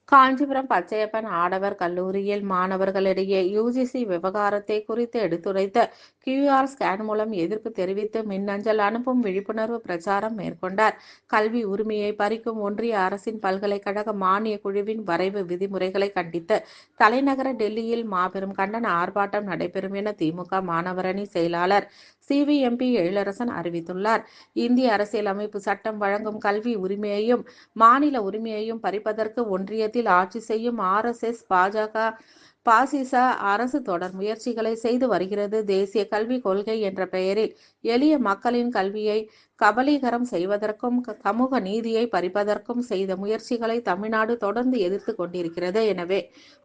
காஞ்சிபுரம் பச்சையப்பன் ஆடவர் கல்லூரியில் மாணவர்களிடையே யுஜிசி விவகாரத்தை குறித்து எடுத்துரைத்த கியூஆர் ஸ்கேன் மூலம் எதிர்ப்பு தெரிவித்து மின்னஞ்சல் அனுப்பும் விழிப்புணர்வு பிரச்சாரம் மேற்கொண்டார். கல்வி உரிமையை பறிக்கும் ஒன்றிய அரசின் பல்கலைக்கழக மானிய குழுவின் வரைவு விதிமுறைகளை கண்டித்து தலைநகர டெல்லியில் மாபெரும் கண்டன ஆர்ப்பாட்டம் நடைபெறும் என திமுக மாணவரணி செயலாளர் சிவிஎம்பி எழிலரசன் அறிவித்துள்ளார். இந்திய அரசியலமைப்பு சட்டம் வழங்கும் கல்வி உரிமையையும் மாநில உரிமையையும் பறிப்பதற்கு ஒன்றியத்தில் ஆட்சி செய்யும் RSS, பாஜக, பாசிச அரசு தொடர் முயற்சிகளை செய்து வருகிறது. தேசிய கல்விக் கொள்கை என்ற பெயரில் எளிய மக்களின் கல்வியை கபலீகரம் செய்வதற்கும் சமூக நீதியை பறிப்பதற்கும் செய்த முயற்சிகளை தமிழ்நாடு தொடர்ந்து எதிர்த்து கொண்டிருக்கிறது. எனவே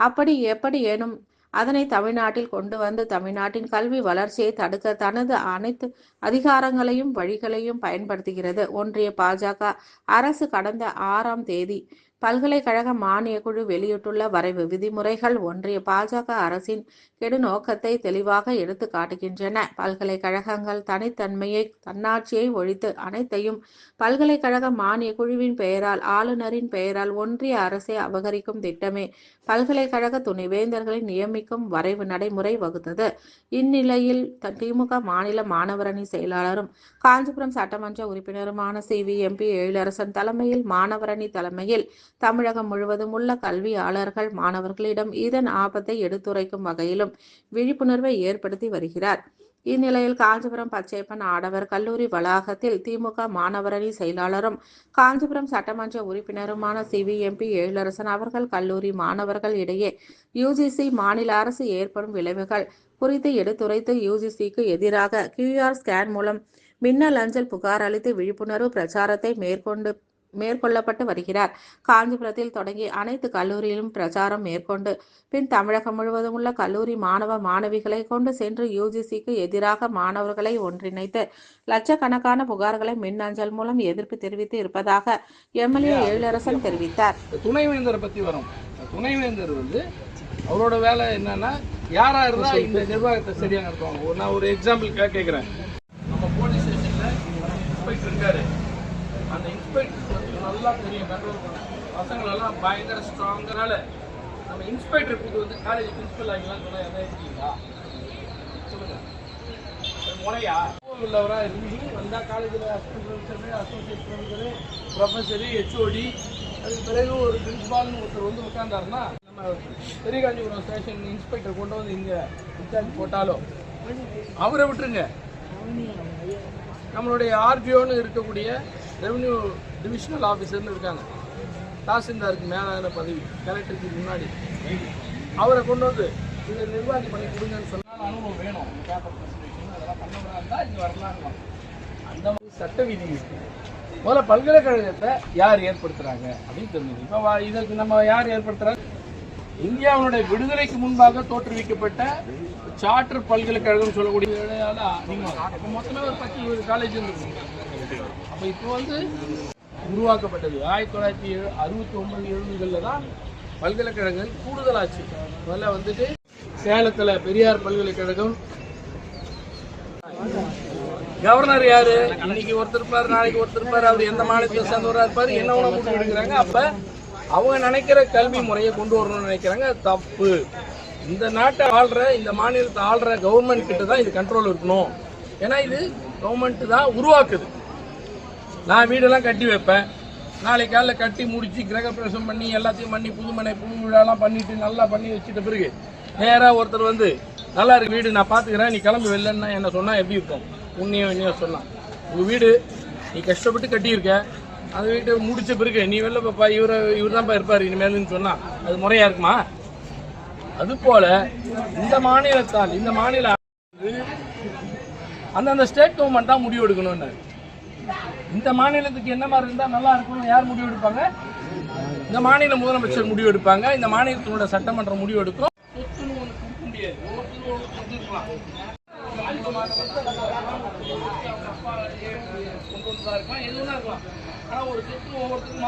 அப்படி எப்படியேனும் அதனை தமிழ்நாட்டில் கொண்டு வந்து தமிழ்நாட்டின் கல்வி வளர்ச்சியை தடுக்க தனது அனைத்து அதிகாரங்களையும் வழிகளையும் பயன்படுத்துகிறது. ஒன்றிய பாஜக அரசு கடந்த 6ஆம் தேதி பல்கலைக்கழக மானிய குழு வெளியிட்டுள்ள வரைவு விதிமுறைகள் ஒன்றிய பாஜக அரசின் கெடுநோக்கத்தை தெளிவாக எடுத்து காட்டுகின்றன. பல்கலைக்கழகங்கள் தனித்தன்மையை, தன்னாட்சியை ஒழித்து அனைத்தையும் பல்கலைக்கழக மானிய குழுவின் பெயரால், ஆளுநரின் பெயரால் ஒன்றிய அரசை அபகரிக்கும் திட்டமே பல்கலைக்கழக துணைவேந்தர்களை நியமிக்கும் வரைவு நடைமுறை வகுத்தது. இந்நிலையில் திமுக மாநில மாணவரணி செயலாளரும் காஞ்சிபுரம் சட்டமன்ற உறுப்பினருமான சிவிஎம்பி எழிலரசன் தலைமையில் மாணவரணி தலைமையில் தமிழகம் முழுவதும் உள்ள கல்வியாளர்கள் மாணவர்களிடம் இதன் ஆபத்தை எடுத்துரைக்கும் வகையிலும் விழிப்புணர்வை ஏற்படுத்தி வருகிறார். இந்நிலையில் காஞ்சிபுரம் பச்சையப்பன் ஆடவர் கல்லூரி வளாகத்தில் திமுக மாணவரணி செயலாளரும் காஞ்சிபுரம் சட்டமன்ற உறுப்பினருமான சிவிஎம்பி எழிலரசன் அவர்கள் கல்லூரி மாணவர்கள் இடையே யுஜிசி மாநில அரசு ஏற்படும் விளைவுகள் குறித்து எடுத்துரைத்து யுஜிசிக்கு எதிராக கியூஆர் ஸ்கேன் மூலம் மின்னல் அஞ்சல் புகார் அளித்து விழிப்புணர்வு பிரச்சாரத்தை மேற்கொள்ளப்பட்டு வருகிறார். காஞ்சிபுரத்தில் தொடங்கி அனைத்து கல்லூரியிலும் பிரச்சாரம் மேற்கொண்டு பின் தமிழகம் முழுவதும் உள்ள கல்லூரி மாணவ மாணவிகளை கொண்டு சென்று யுஜிசிக்கு எதிராக மாணவர்களை ஒன்றிணைத்து லட்சக்கணக்கான புகார்களை மின்னஞ்சல் மூலம் எதிர்ப்பு தெரிவித்து இருப்பதாக எம்எல்ஏ எழிலரசன் தெரிவித்தார். துணைவேந்தரை பத்தி வரும். துணைவேந்தர் அவரோட வேலை என்னன்னா, யாரா இருந்தா இந்த நிர்வாகத்தை சரியா நடத்துவாங்க. நான் ஒரு எக்ஸாம்பிள் கேட்கிறேன். நம்ம போலீஸ் ஸ்டேஷன்ல இன்ஸ்பெக்டர் இருக்காரு. அந்த இன்ஸ்பெக்டர் நல்லா தெரியும், கண்ட்ரோல் பண்ண பசங்களெல்லாம் பயங்கர ஸ்ட்ராங்கனால நம்ம இன்ஸ்பெக்டருக்கு காலேஜ் பிரின்சிபல் ஆகிலாம் சொன்னா எதாவது இருக்கீங்களா சொல்லுங்க. முறையா உள்ளவரா இருந்து வந்தால் காலேஜில் அசோசியேட் ப்ரொஃபஸரு, ப்ரொஃபஸரு, ஹெச்ஓடி, அதுக்கு பிறகு ஒரு பிரின்சிபால்னு ஒருத்தர் உட்கார்ந்தாருன்னா நம்ம பெரிய காஞ்சிபுரம் ஸ்டேஷன் இன்ஸ்பெக்டர் கொண்டு வந்து இங்கே இன்சார்ஜ் போட்டாலும் அவரை விட்டுருங்க. நம்மளுடைய ஆர்பிஓன்னு இருக்கக்கூடிய ரெவன்யூ டிவிஷனல் ஆஃபீஸர்னு இருக்காங்க, தாசில்தாருக்கு மேலான பதவி, கலெக்டருக்கு முன்னாடி அவரை கொண்டு வந்து இதை நிர்வாகி பண்ணி கொடுங்கன்னு சொன்னால் அனுபவம் வேணும். பேப்பர் ப்ரெசன்டேஷன் அதெல்லாம் பண்ணவராக இருந்தால் இங்கே வரலாம். அந்த மாதிரி சட்ட விதி இருக்கு. முதல்ல பல்கலைக்கழகத்தை யார் ஏற்படுத்துகிறாங்க அப்படின்னு தெரிஞ்சுது. இப்போ இதற்கு நம்ம யார் ஏற்படுத்துகிறாங்க? இந்தியாவுடைய விடுதலைக்கு முன்பாக தோற்றுவிக்கப்பட்ட சார்ட்டர் பல்கலைக்கழகம் சொல்லக்கூடிய அதிகமாக மொத்தமே ஒரு 10-20 காலேஜ் இருந்துருக்கு. அப்போ இப்போ உருவாக்கப்பட்டது 1969-70களில் தான் பல்கலைக்கழகங்கள் கூடுதலாச்சு. முதல்ல சேலத்தில் பெரியார் பல்கலைக்கழகம். கவர்னர் யாரு? இன்னைக்கு ஒருத்தர் இருப்பார், நாளைக்கு ஒருத்தர் இருப்பார். அவர் எந்த மாநிலத்தில் சேர்ந்தவராக இருப்பார், என்ன முடிவு எடுக்கிறாங்க. அப்போ அவங்க நினைக்கிற கல்வி முறையை கொண்டு வரணும்னு நினைக்கிறாங்க. தப்பு. இந்த நாட்டை ஆள்ற, இந்த மாநிலத்தை ஆள்ற கவர்மெண்ட் கிட்ட தான் இது கண்ட்ரோல் இருக்கணும். ஏன்னா இது கவர்மெண்ட் தான் உருவாக்குது. நான் வீடெல்லாம் கட்டி வைப்பேன், நாளைக்கு காலையில் கட்டி முடிச்சு கிரகப்பிரவேசம் பண்ணி எல்லாத்தையும் பண்ணி புது விழாலாம் பண்ணிட்டு நல்லா பண்ணி வச்சுட்ட பிறகு நேராக ஒருத்தர் நல்லா இருக்கு வீடு, நான் பார்த்துக்கிறேன், நீ கிளம்பி வெளிலன்னா என்ன சொன்னால் எப்படி இருக்கும்? உன்னையும் சொன்னான், உங்கள் வீடு நீ கஷ்டப்பட்டு கட்டியிருக்க, அந்த வீட்டை முடிச்ச பிறகு நீ வெளில பாப்பா, இவர் தான்ப்பா இருப்பார் இனிமேலுன்னு சொன்னால் அது முறையாக இருக்குமா? அதுபோல் இந்த மாநிலத்தால், இந்த மாநில அந்தந்த ஸ்டேட் கவர்மெண்ட் தான் முடிவு எடுக்கணும்னு. இந்த மாநிலத்துக்கு என்ன மாதிரி இருந்தால் நல்லா இருக்கணும் யார் முடிவு எடுப்பாங்க? இந்த மாநில முதலமைச்சர் முடிவு எடுப்பாங்க. இந்த மாநிலத்தினோட சட்டமன்றம் முடிவு எடுக்கும். சொத்துன்னு ஒன்று கொடுக்க முடியாது. கொண்டு வந்துதான் இருக்கலாம், எதுவும் இருக்கலாம். ஆனால் ஒரு சொத்து ஒவ்வொருத்தருக்கும்